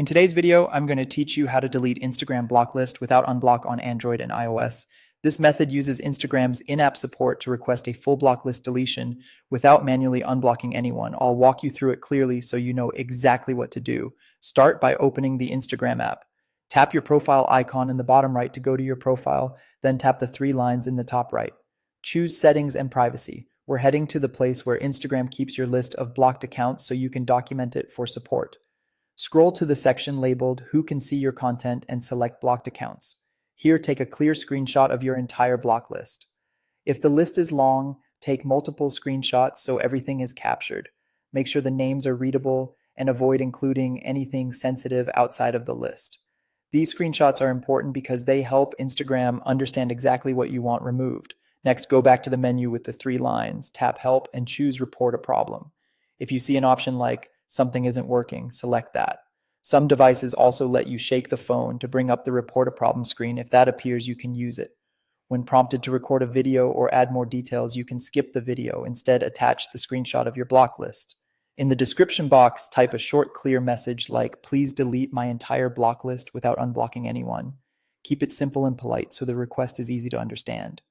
In today's video, I'm going to teach you how to delete Instagram block list without Unblock on Android and iOS. This method uses Instagram's in-app support to request a full block list deletion without manually unblocking anyone. I'll walk you through it clearly so you know exactly what to do. Start by opening the Instagram app. Tap your profile icon in the bottom right to go to your profile, then tap the three lines in the top right. Choose Settings and Privacy. We're heading to the place where Instagram keeps your list of blocked accounts so you can document it for support. Scroll to the section labeled Who Can See Your Content and select Blocked Accounts. Here, take a clear screenshot of your entire block list. If the list is long, take multiple screenshots so everything is captured. Make sure the names are readable and avoid including anything sensitive outside of the list. These screenshots are important because they help Instagram understand exactly what you want removed. Next, go back to the menu with the three lines, tap Help, and choose Report a Problem. If you see an option like Something Isn't Working, select that. Some devices also let you shake the phone to bring up the Report a Problem screen. If that appears, you can use it. When prompted to record a video or add more details, you can skip the video. Instead, attach the screenshot of your block list. In the description box, type a short, clear message like, "Please delete my entire block list without unblocking anyone." Keep it simple and polite so the request is easy to understand.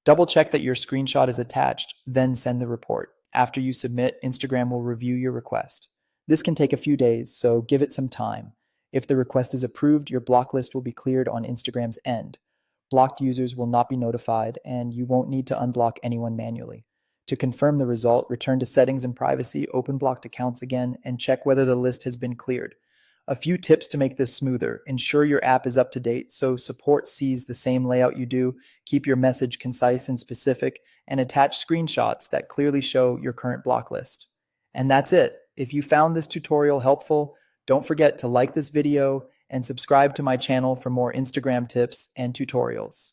Double check that your screenshot is attached, then send the report. After you submit, Instagram will review your request. This can take a few days, so give it some time. If the request is approved, your block list will be cleared on Instagram's end. Blocked users will not be notified, and you won't need to unblock anyone manually. To confirm the result, return to Settings and Privacy, open blocked accounts again, and check whether the list has been cleared. A few tips to make this smoother. Ensure your app is up to date so support sees the same layout you do. Keep your message concise and specific, and attach screenshots that clearly show your current block list. And that's it. If you found this tutorial helpful, don't forget to like this video and subscribe to my channel for more Instagram tips and tutorials.